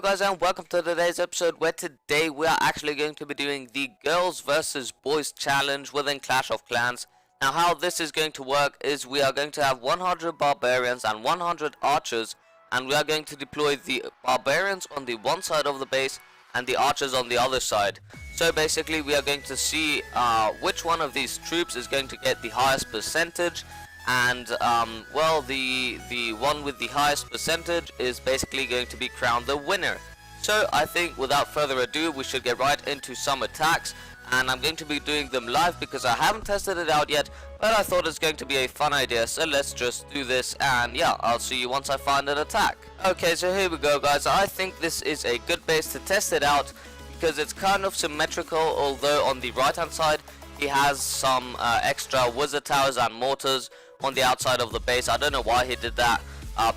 guys, and welcome to today's episode, where today we are actually going to be doing the girls versus boys challenge within Clash of Clans. Now how this is going to work is we are going to have 100 barbarians and 100 archers, and we are going to deploy the barbarians on the one side of the base and the archers on the other side. So basically we are going to see which one of these troops is going to get the highest percentage, and well, the one with the highest percentage is basically going to be crowned the winner. So I think without further ado we should get right into some attacks, and I'm going to be doing them live because I haven't tested it out yet, but I thought it's going to be a fun idea, so let's just do this, and yeah, I'll see you once I find an attack. Okay, so here we go guys. I think this is a good base to test it out because it's kind of symmetrical, although on the right hand side he has some extra wizard towers and mortars on the outside of the base. I don't know why he did that,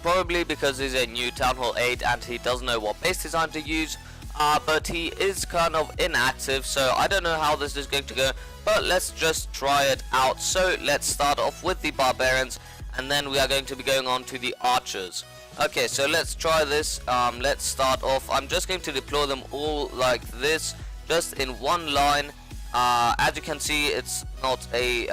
probably because he's a new Town Hall 8 and he doesn't know what base design to use, but he is kind of inactive, so I don't know how this is going to go, but let's just try it out. So let's start off with the barbarians, and then we are going to be going on to the archers. Okay, so let's try this. Let's start off. I'm just going to deploy them all like this, just in one line. As you can see, it's not a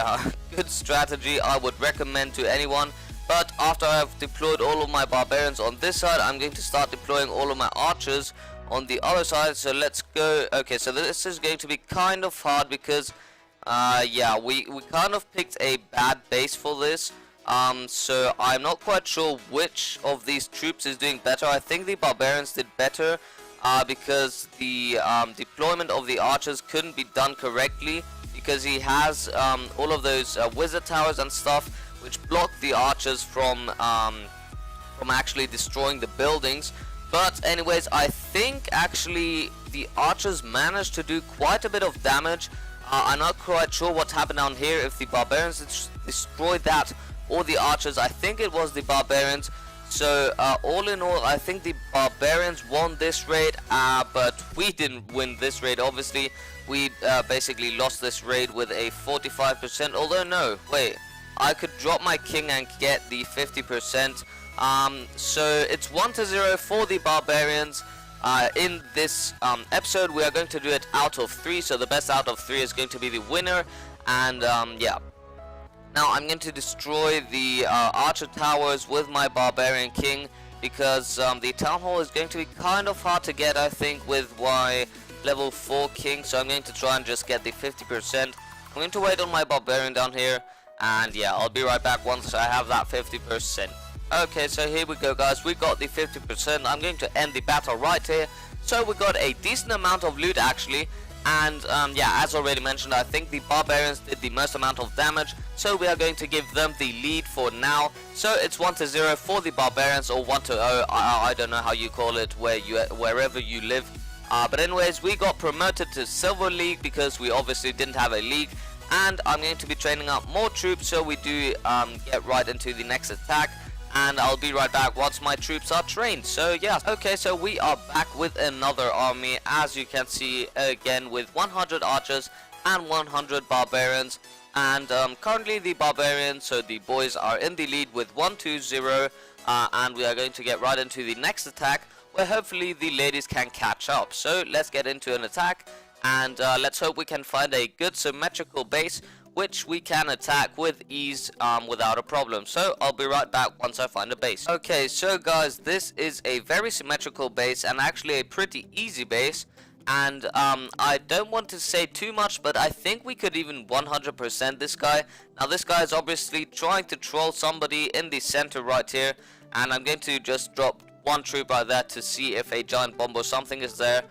good strategy I would recommend to anyone, but after I've deployed all of my barbarians on this side, I'm going to start deploying all of my archers on the other side. So let's go. Okay, so this is going to be kind of hard because yeah, we kind of picked a bad base for this, so I'm not quite sure which of these troops is doing better. I think the barbarians did better, because the deployment of the archers couldn't be done correctly because he has all of those wizard towers and stuff which block the archers from actually destroying the buildings. But anyways, I think actually the archers managed to do quite a bit of damage. I'm not quite sure what happened down here, if the barbarians destroyed that or the archers. I think it was the barbarians. So all in all, I think the barbarians won this raid, but we didn't win this raid. Obviously we basically lost this raid with a 45%, although no, wait, I could drop my king and get the 50%. So it's 1-0 for the barbarians. In this episode we are going to do it out of 3, so the best out of 3 is going to be the winner. And yeah, now I'm going to destroy the archer towers with my barbarian king, because the town hall is going to be kind of hard to get, I think, with my level 4 king. So I'm going to try and just get the 50%. I'm going to wait on my barbarian down here, and yeah, I'll be right back once I have that 50%. Okay, so here we go guys, we got the 50%. I'm going to end the battle right here. So we got a decent amount of loot actually, and yeah, as already mentioned, I think the barbarians did the most amount of damage, so we are going to give them the lead for now. So it's 1-0 for the barbarians, or 1-0, I don't know how you call it wherever you live. But anyways, we got promoted to Silver League because we obviously didn't have a league, and I'm going to be training up more troops so we do get right into the next attack. And I'll be right back once my troops are trained. So yeah, okay, so we are back with another army, as you can see, again with 100 archers and 100 barbarians. And currently the barbarians, so the boys, are in the lead with 1-0, and we are going to get right into the next attack, where hopefully the ladies can catch up. So let's get into an attack, and let's hope we can find a good symmetrical base which we can attack with ease without a problem. So I'll be right back once I find a base. Okay, so guys, this is a very symmetrical base and actually a pretty easy base, and I don't want to say too much, but I think we could even 100% this guy. Now this guy is obviously trying to troll somebody in the center right here, and I'm going to just drop one troop right there to see if a giant bomb or something is there.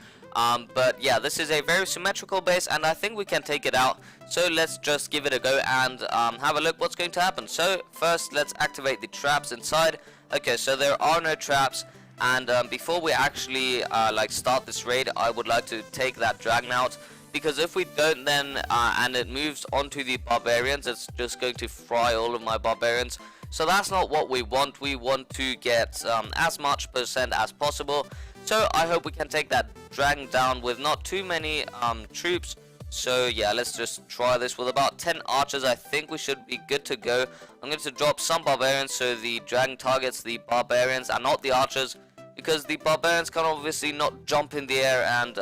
But yeah, this is a very symmetrical base and I think we can take it out. So let's just give it a go and have a look what's going to happen. So first let's activate the traps inside. Okay, so there are no traps, and before we actually like start this raid, I would like to take that dragon out, because if we don't then and it moves onto the barbarians, it's just going to fry all of my barbarians. So that's not what we want. We want to get as much percent as possible. So I hope we can take that dragon down with not too many troops. So yeah, let's just try this with about 10 archers. I think we should be good to go. I'm going to drop some barbarians so the dragon targets the barbarians and not the archers. because the barbarians can obviously not jump in the air and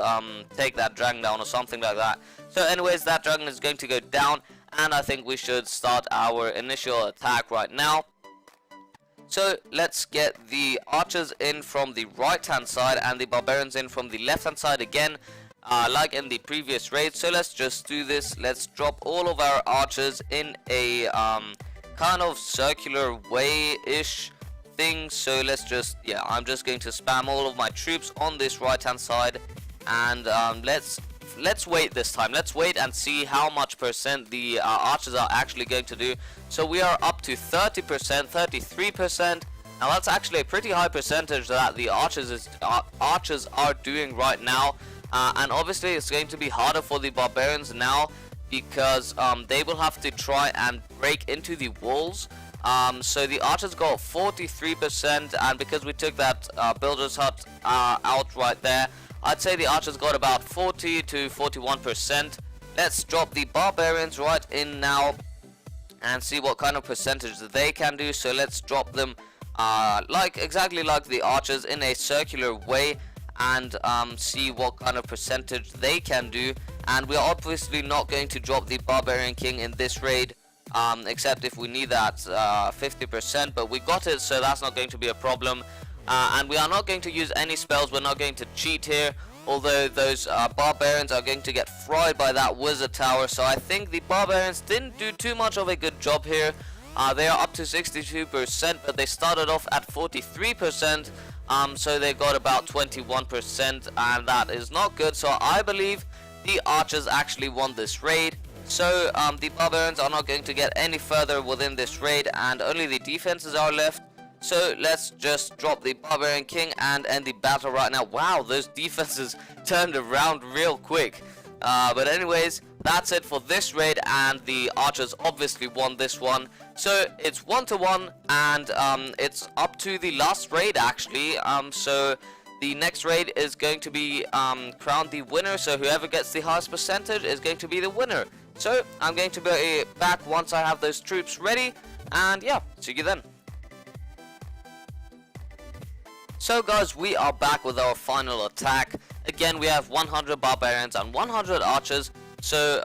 take that dragon down or something like that. So anyways, that dragon is going to go down, and I think we should start our initial attack right now. So let's get the archers in from the right hand side and the barbarians in from the left hand side again, like in the previous raid. So let's just do this. Let's drop all of our archers in a kind of circular way-ish thing. So let's just, yeah, I'm just going to spam all of my troops on this right hand side, and let's wait this time. Let's wait and see how much percent the archers are actually going to do. So we are up to 30%, 33%. Now that's actually a pretty high percentage that the archers are doing right now. And obviously it's going to be harder for the barbarians now, because they will have to try and break into the walls. So the archers got 43%, and because we took that builder's hut out right there, I'd say the archers got about 40 to 41%. Let's drop the barbarians right in now and see what kind of percentage they can do. So let's drop them exactly like the archers in a circular way, and see what kind of percentage they can do. And we're obviously not going to drop the barbarian king in this raid, except if we need that 50%, but we got it, so that's not going to be a problem. And we are not going to use any spells. We're not going to cheat here, although those barbarians are going to get fried by that wizard tower. So I think the barbarians didn't do too much of a good job here. They are up to 62%, but they started off at 43%, so they got about 21%, and that is not good. So I believe the archers actually won this raid. So the barbarians are not going to get any further within this raid, and only the defenses are left. So let's just drop the barbarian king and end the battle right now. Wow, those defenses turned around real quick. But anyways, that's it for this raid, and the archers obviously won this one. So it's 1-1, and it's up to the last raid actually. So the next raid is going to be crowned the winner. So whoever gets the highest percentage is going to be the winner. So I'm going to be back once I have those troops ready, and yeah, see you then. So guys, we are back with our final attack. Again, we have 100 barbarians and 100 archers. So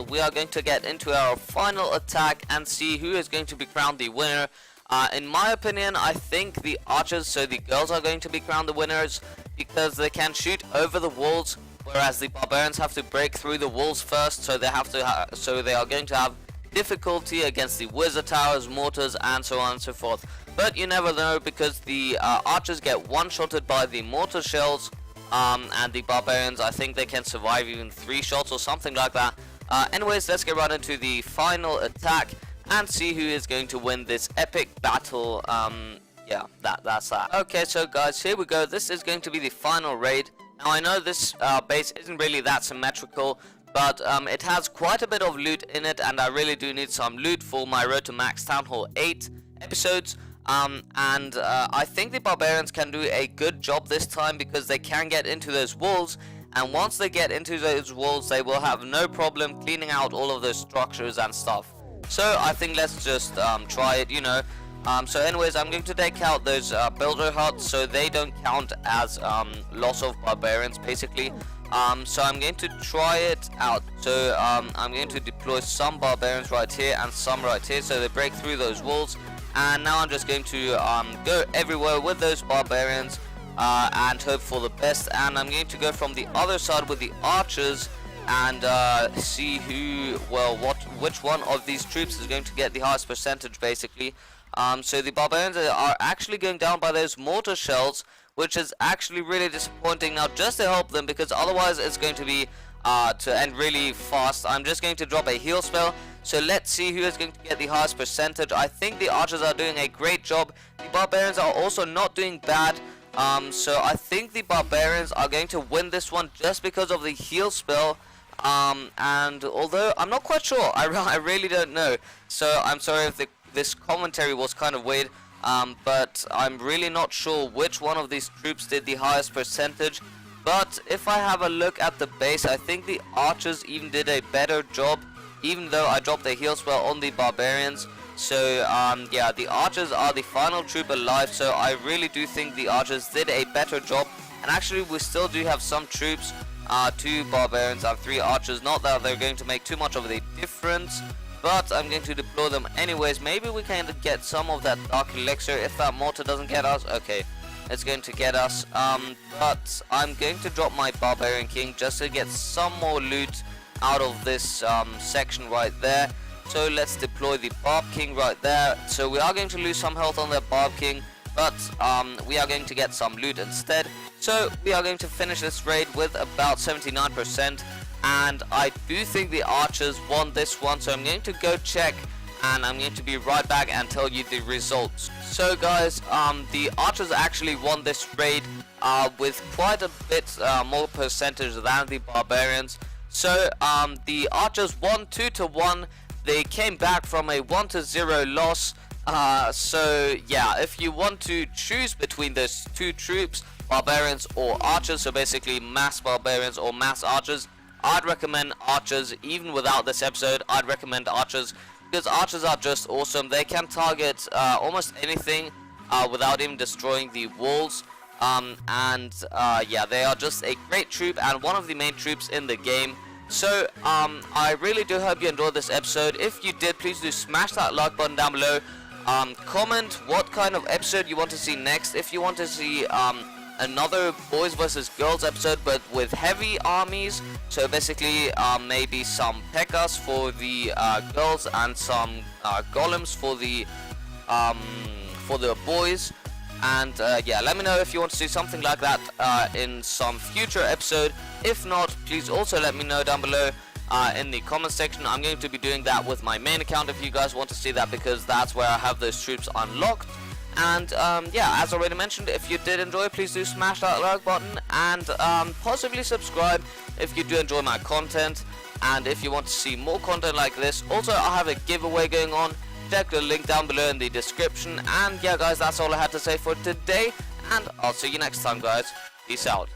we are going to get into our final attack and see who is going to be crowned the winner. In my opinion, I think the archers, so the girls, are going to be crowned the winners, because they can shoot over the walls, whereas the barbarians have to break through the walls first. So they have to so they are going to have difficulty against the wizard towers, mortars, and so on and so forth. But you never know, because the archers get one-shotted by the mortar shells, and the barbarians, I think they can survive even 3 shots or something like that. Anyways, let's get right into the final attack and see who is going to win this epic battle. Yeah, that's that. Okay, so guys, here we go. This is going to be the final raid. Now I know this base isn't really that symmetrical, but it has quite a bit of loot in it, and I really do need some loot for my Road to Max Town Hall 8 episodes. I think the barbarians can do a good job this time, because they can get into those walls, and once they get into those walls, they will have no problem cleaning out all of those structures and stuff. So I think let's just try it, you know. So anyways, I'm going to take out those builder huts, so they don't count as loss of barbarians basically. So I'm going to try it out. So I'm going to deploy some barbarians right here and some right here, so they break through those walls. And now I'm just going to go everywhere with those barbarians and hope for the best. And I'm going to go from the other side with the archers and see which one of these troops is going to get the highest percentage basically. So the barbarians are actually going down by those mortar shells, which is actually really disappointing. Now, just to help them, because otherwise it's going to be to end really fast, I'm just going to drop a heal spell. So let's see who is going to get the highest percentage. I think the archers are doing a great job. The barbarians are also not doing bad. So I think the barbarians are going to win this one just because of the heal spell. And although I'm not quite sure, I really don't know. So I'm sorry if this commentary was kind of weird. But I'm really not sure which one of these troops did the highest percentage. But if I have a look at the base, I think the archers even did a better job, even though I dropped a heal spell on the barbarians. So yeah, the archers are the final troop alive, so I really do think the archers did a better job. And actually we still do have some troops, 2 barbarians and 3 archers. Not that they're going to make too much of a difference, but I'm going to deploy them anyways. Maybe we can get some of that Dark Elixir if that mortar doesn't get us. Okay, it's going to get us, but I'm going to drop my Barbarian King just to get some more loot out of this section right there. So let's deploy the Barb King right there. So we are going to lose some health on the Barb King, but we are going to get some loot instead. So we are going to finish this raid with about 79%, and I do think the archers won this one, so I'm going to go check and I'm going to be right back and tell you the results. So guys, the archers actually won this raid with quite a bit more percentage than the barbarians. So the archers won 2-1. They came back from a 1-0 loss. So yeah, if you want to choose between those 2 troops, barbarians or archers, so basically mass barbarians or mass archers, I'd recommend archers. Even without this episode, I'd recommend archers, because archers are just awesome. They can target almost anything without even destroying the walls. Yeah, they are just a great troop and one of the main troops in the game. So I really do hope you enjoyed this episode. If you did, please do smash that like button down below. Comment what kind of episode you want to see next. If you want to see another boys versus girls episode but with heavy armies, so basically maybe some P.E.K.K.A.s for the girls and some golems for the boys. And yeah, let me know if you want to see something like that in some future episode. If not, please also let me know down below in the comment section. I'm going to be doing that with my main account if you guys want to see that, because that's where I have those troops unlocked. And yeah, as already mentioned, if you did enjoy, please do smash that like button and possibly subscribe if you do enjoy my content. And if you want to see more content like this, also I have a giveaway going on. Check the link down below in the description. And yeah guys, that's all I had to say for today, and I'll see you next time guys. Peace out.